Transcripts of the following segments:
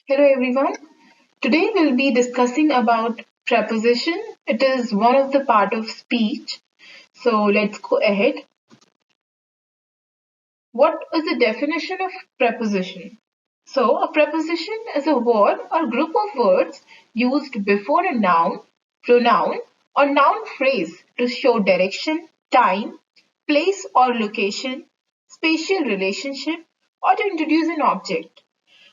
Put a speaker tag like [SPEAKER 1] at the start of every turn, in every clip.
[SPEAKER 1] Hello everyone. Today we'll be discussing about preposition. It is one of the part of speech. So let's go ahead. What is the definition of preposition? So a preposition is a word or group of words used before a noun, pronoun or noun phrase to show direction, time, place or location, spatial relationship or to introduce an object.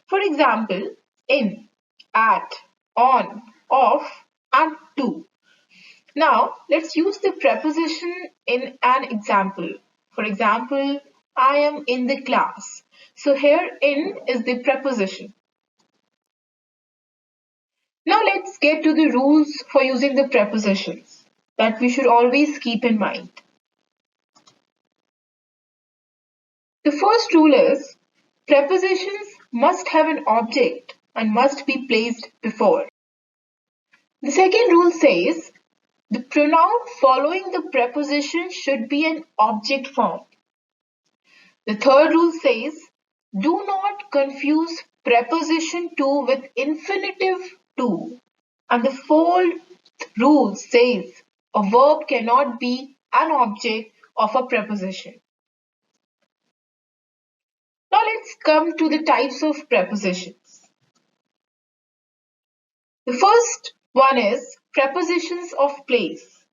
[SPEAKER 1] For example, in, at, on, off, and to. Now, let's use the preposition in an example. For example, I am in the class. So here in is the preposition. Now let's get to the rules for using the prepositions that we should always keep in mind. The first rule is prepositions must have an object and must be placed before. The second rule says the pronoun following the preposition should be an object form. The third rule says do not confuse preposition to with infinitive to. And the fourth rule says a verb cannot be an object of a preposition. Now let's come to the types of prepositions. The first one is prepositions of place.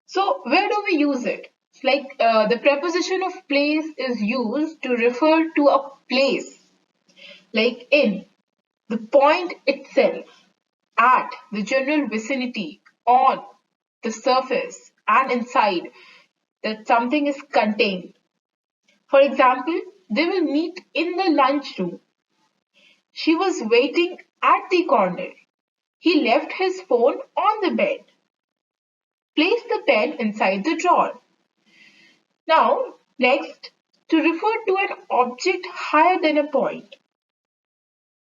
[SPEAKER 1] So where do we use it? Like the preposition of place is used to refer to a place, like in, the point itself, at, the general vicinity, on, the surface, and inside, that something is contained. For example, they will meet in the lunchroom. She was waiting at the corner. He left his phone on the bed. Place the pen inside the drawer. Now, next, to refer to an object higher than a point.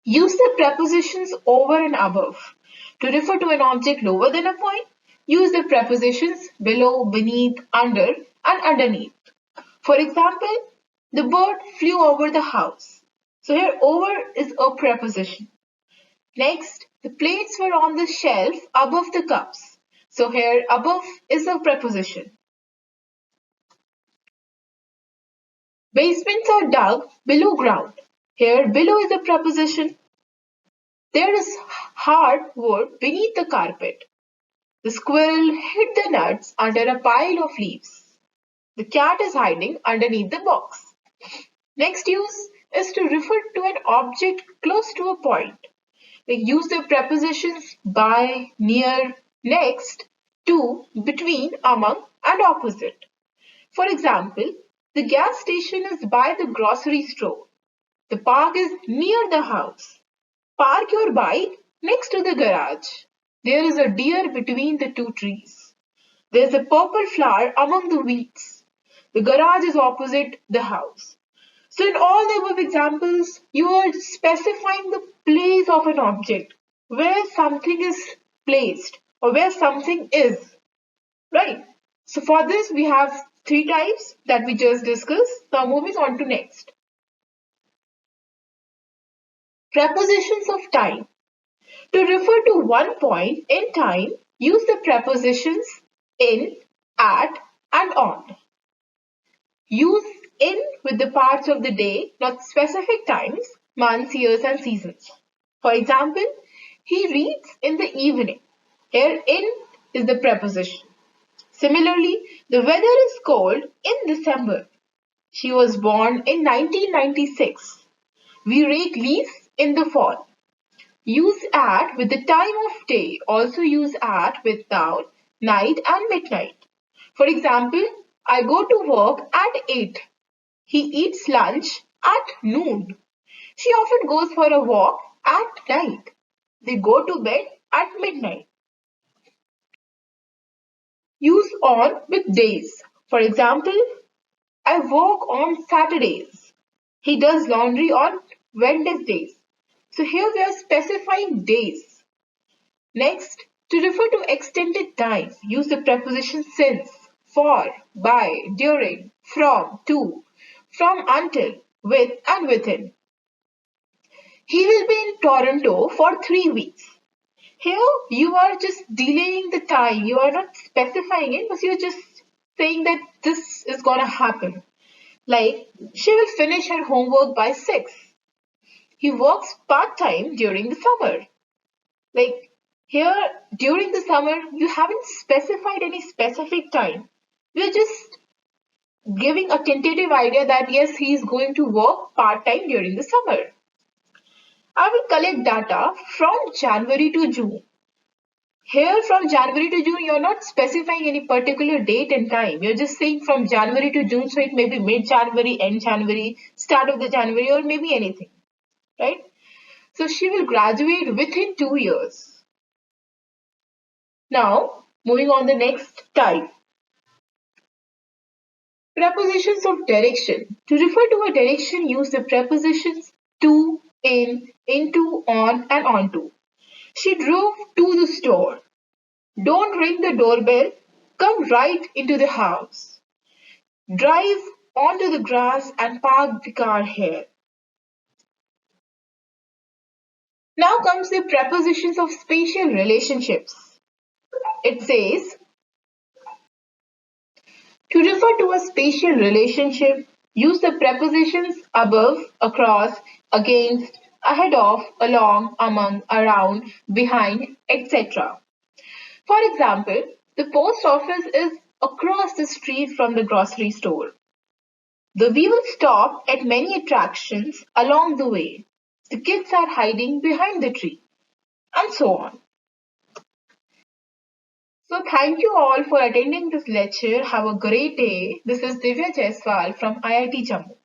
[SPEAKER 1] Use the prepositions over and above. To refer to an object lower than a point, use the prepositions below, beneath, under, and underneath. For example, the bird flew over the house. So here over is a preposition. Next, the plates were on the shelf above the cups. So here above is a preposition. Basements are dug below ground. Here below is a preposition. There is hard wood beneath the carpet. The squirrel hid the nuts under a pile of leaves. The cat is hiding underneath the box. Next use is to refer to an object close to a point. Like use the prepositions by, near, next, to, between, among, and opposite. For example, the gas station is by the grocery store. The park is near the house. Park your bike next to the garage. There is a deer between the two trees. There is a purple flower among the weeds. The garage is opposite the house. So in all the above examples, you are specifying the place of an object, where something is placed or where something is, right? So for this, we have three types that we just discussed. Now moving on to next. Prepositions of time. To refer to one point in time, use the prepositions in, at, and on. Use in with the parts of the day, not specific times, months, years, and seasons. For example, he reads in the evening. Here in is the preposition. Similarly, the weather is cold in December. She was born in 1996. We rake leaves in the fall. Use at with the time of day. Also use at without night and midnight. For example, I go to work at 8. He eats lunch at noon. She often goes for a walk at night. They go to bed at midnight. Use on with days. For example, I work on Saturdays. He does laundry on Wednesdays. So here we are specifying days. Next, to refer to extended time, use the preposition since, for, by, during, from, to, from until, with and within. He will be in Toronto for 3 weeks. Here, you are just delaying the time. You are not specifying it, but you're just saying that this is gonna happen. Like, she will finish her homework by 6. He works part-time during the summer. Like, here, during the summer, you haven't specified any specific time. You're just giving a tentative idea that yes, he is going to work part-time during the summer. I will collect data from January to June. Here from January to June, you're not specifying any particular date and time. You're just saying from January to June, so it may be mid-January, end January, start of the January, or maybe anything, right? So she will graduate within 2 years. Now, moving on the next type. Prepositions of direction. To refer to a direction, use the prepositions to, in, into, on, and onto. She drove to the store. Don't ring the doorbell. Come right into the house. Drive onto the grass and park the car here. Now comes the prepositions of spatial relationships. It says, to refer to a spatial relationship, use the prepositions above, across, against, ahead of, along, among, around, behind, etc. For example, the post office is across the street from the grocery store. We will stop at many attractions along the way. The kids are hiding behind the tree, and so on. So thank you all for attending this lecture. Have a great day. This is Divya Jaiswal from IIT Jammu.